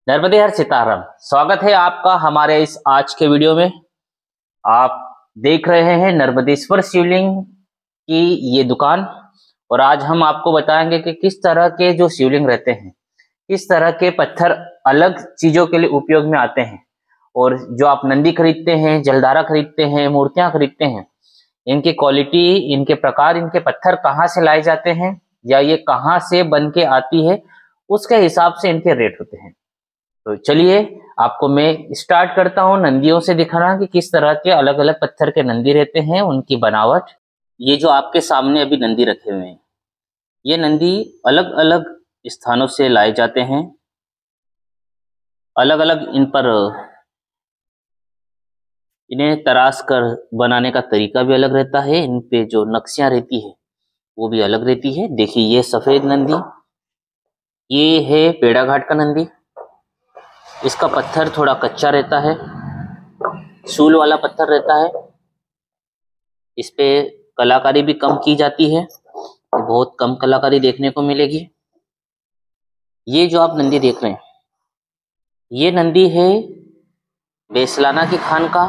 नर्मदे हर सीताराम। स्वागत है आपका हमारे इस आज के वीडियो में। आप देख रहे हैं नर्मदेश्वर शिवलिंग की ये दुकान। और आज हम आपको बताएंगे कि किस तरह के जो शिवलिंग रहते हैं, किस तरह के पत्थर अलग चीजों के लिए उपयोग में आते हैं, और जो आप नंदी खरीदते हैं, जलधारा खरीदते हैं, मूर्तियां खरीदते हैं, इनकी क्वालिटी, इनके प्रकार, इनके पत्थर कहाँ से लाए जाते हैं या ये कहाँ से बन के आती है, उसके हिसाब से इनके रेट होते हैं। तो चलिए आपको मैं स्टार्ट करता हूँ नंदियों से दिखाना कि किस तरह के अलग अलग पत्थर के नंदी रहते हैं, उनकी बनावट। ये जो आपके सामने अभी नंदी रखे हुए हैं, ये नंदी अलग अलग स्थानों से लाए जाते हैं। अलग अलग इन पर इन्हें तराश कर बनाने का तरीका भी अलग रहता है। इन पे जो नक्शियां रहती है वो भी अलग रहती है। देखिए ये सफेद नंदी, ये है पेड़ा घाट का नंदी। इसका पत्थर थोड़ा कच्चा रहता है, सूल वाला पत्थर रहता है। इस पे कलाकारी भी कम की जाती है, बहुत कम कलाकारी देखने को मिलेगी। ये जो आप नंदी देख रहे हैं, ये नंदी है बेसलाना की खान का,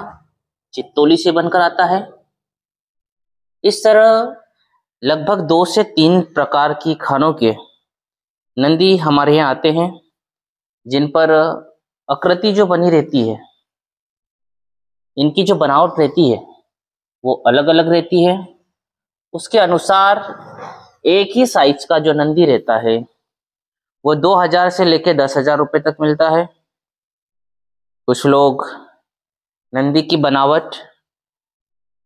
चित्तौली से बनकर आता है। इस तरह लगभग 2 से 3 प्रकार की खानों के नंदी हमारे यहाँ आते हैं, जिन पर आकृति जो बनी रहती है, इनकी जो बनावट रहती है वो अलग अलग रहती है। उसके अनुसार एक ही साइज का जो नंदी रहता है वो 2000 से लेकर 10,000 रुपए तक मिलता है। कुछ लोग नंदी की बनावट,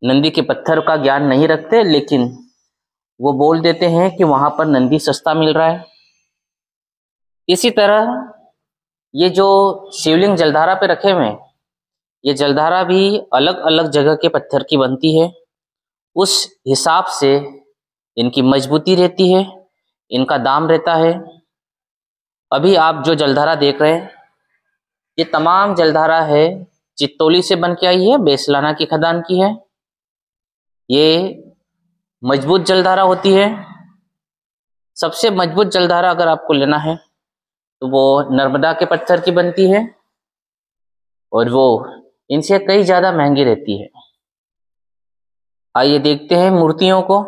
नंदी के पत्थर का ज्ञान नहीं रखते, लेकिन वो बोल देते हैं कि वहां पर नंदी सस्ता मिल रहा है। इसी तरह ये जो शिवलिंग जलधारा पे रखे हुए हैं, ये जलधारा भी अलग अलग जगह के पत्थर की बनती है। उस हिसाब से इनकी मजबूती रहती है, इनका दाम रहता है। अभी आप जो जलधारा देख रहे हैं, ये तमाम जलधारा है चित्तौली से बन के आई है, बेसलाना की खदान की है। ये मजबूत जलधारा होती है। सबसे मजबूत जलधारा अगर आपको लेना है तो वो नर्मदा के पत्थर की बनती है, और वो इनसे कई ज्यादा महंगी रहती है। आइए देखते हैं मूर्तियों को।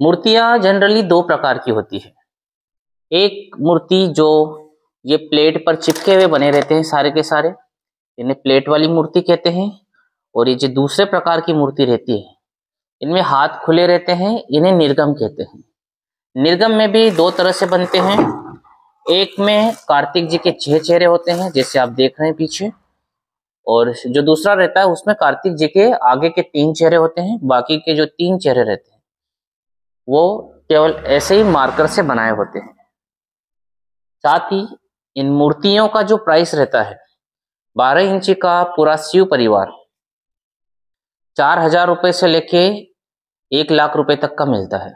मूर्तियां जनरली 2 प्रकार की होती है। एक मूर्ति जो ये प्लेट पर चिपके हुए बने रहते हैं सारे के सारे, इन्हें प्लेट वाली मूर्ति कहते हैं। और ये जो दूसरे प्रकार की मूर्ति रहती है, इनमें हाथ खुले रहते हैं, इन्हें निर्गम कहते हैं। निर्गम में भी 2 तरह से बनते हैं। एक में कार्तिक जी के 6 चेहरे होते हैं, जैसे आप देख रहे हैं पीछे, और जो दूसरा रहता है उसमें कार्तिक जी के आगे के 3 चेहरे होते हैं। बाकी के जो 3 चेहरे रहते हैं वो केवल ऐसे ही मार्कर से बनाए होते हैं। साथ ही इन मूर्तियों का जो प्राइस रहता है, 12 इंची का पूरा शिव परिवार 4,000 रुपए से लेके 1,00,000 रुपए तक का मिलता है।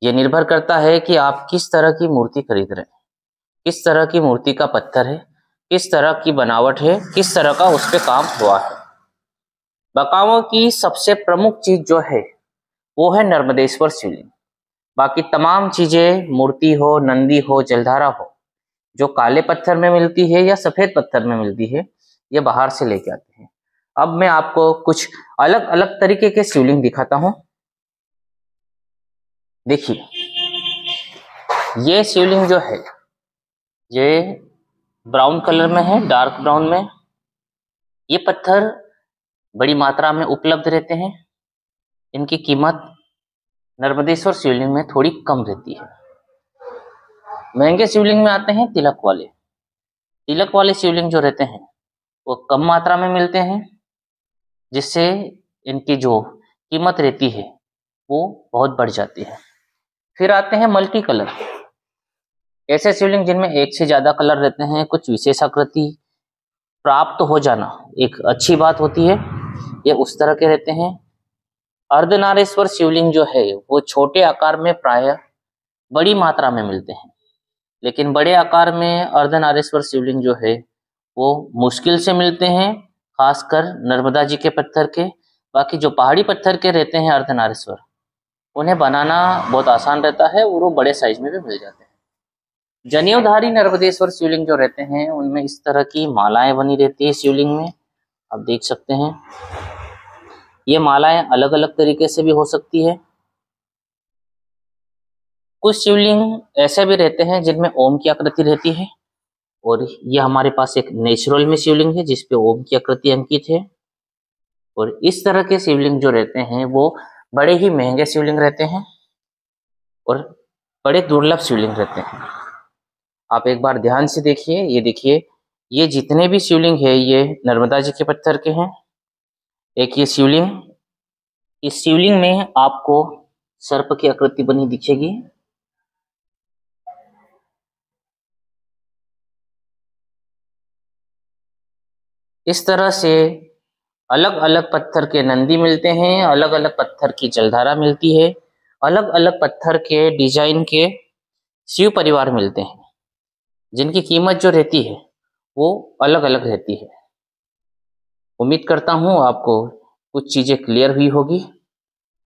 यह निर्भर करता है कि आप किस तरह की मूर्ति खरीद रहे हैं, किस तरह की मूर्ति का पत्थर है, किस तरह की बनावट है, किस तरह का उस पे काम हुआ है। बकाओं की सबसे प्रमुख चीज जो है वो है नर्मदेश्वर शिवलिंग। बाकी तमाम चीजें, मूर्ति हो, नंदी हो, जलधारा हो, जो काले पत्थर में मिलती है या सफेद पत्थर में मिलती है, ये बाहर से लेके आते हैं। अब मैं आपको कुछ अलग अलग तरीके के शिवलिंग दिखाता हूं। देखिए ये शिवलिंग जो है ये ब्राउन कलर में है, डार्क ब्राउन में। ये पत्थर बड़ी मात्रा में उपलब्ध रहते हैं। इनकी कीमत नर्मदेश्वर शिवलिंग में थोड़ी कम रहती है। महंगे शिवलिंग में आते हैं तिलक वाले। तिलक वाले शिवलिंग जो रहते हैं वो कम मात्रा में मिलते हैं, जिससे इनकी जो कीमत रहती है वो बहुत बढ़ जाती है। फिर आते हैं मल्टी कलर, ऐसे शिवलिंग जिनमें एक से ज्यादा कलर रहते हैं। कुछ विशेष आकृति प्राप्त हो जाना एक अच्छी बात होती है, ये उस तरह के रहते हैं। अर्धनारेश्वर शिवलिंग जो है वो छोटे आकार में प्रायः बड़ी मात्रा में मिलते हैं, लेकिन बड़े आकार में अर्धनारेश्वर शिवलिंग जो है वो मुश्किल से मिलते हैं, खासकर नर्मदा जी के पत्थर के। बाकी जो पहाड़ी पत्थर के रहते हैं अर्धनारेश्वर, उन्हें बनाना बहुत आसान रहता है और वो बड़े साइज में भी मिल जाते हैं। जनेऊधारी नर्मदेश्वर शिवलिंग जो रहते हैं उनमें इस तरह की मालाएं बनी रहती है शिवलिंग में, आप देख सकते हैं। ये मालाएं अलग अलग तरीके से भी हो सकती है। कुछ शिवलिंग ऐसे भी रहते हैं जिनमें ओम की आकृति रहती है, और ये हमारे पास एक नेचुरल में शिवलिंग है जिसपे ओम की आकृति अंकित है। और इस तरह के शिवलिंग जो रहते हैं वो बड़े ही महंगे शिवलिंग रहते हैं और बड़े दुर्लभ शिवलिंग रहते हैं। आप एक बार ध्यान से देखिए, ये देखिए, ये जितने भी शिवलिंग है ये नर्मदा जी के पत्थर के हैं। एक ये शिवलिंग, इस शिवलिंग में आपको सर्प की आकृति बनी दिखेगी। इस तरह से अलग अलग पत्थर के नंदी मिलते हैं, अलग अलग पत्थर की जलधारा मिलती है, अलग अलग पत्थर के डिजाइन के शिव परिवार मिलते हैं, जिनकी कीमत जो रहती है वो अलग अलग रहती है। उम्मीद करता हूँ आपको कुछ चीजें क्लियर हुई होगी,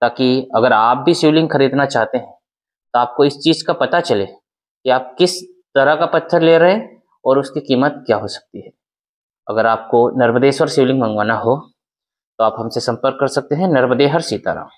ताकि अगर आप भी शिवलिंग खरीदना चाहते हैं तो आपको इस चीज का पता चले कि आप किस तरह का पत्थर ले रहे हैं और उसकी कीमत क्या हो सकती है। अगर आपको नर्मदेश्वर शिवलिंग मंगवाना हो तो आप हमसे संपर्क कर सकते हैं। नर्मदे हर सीताराम।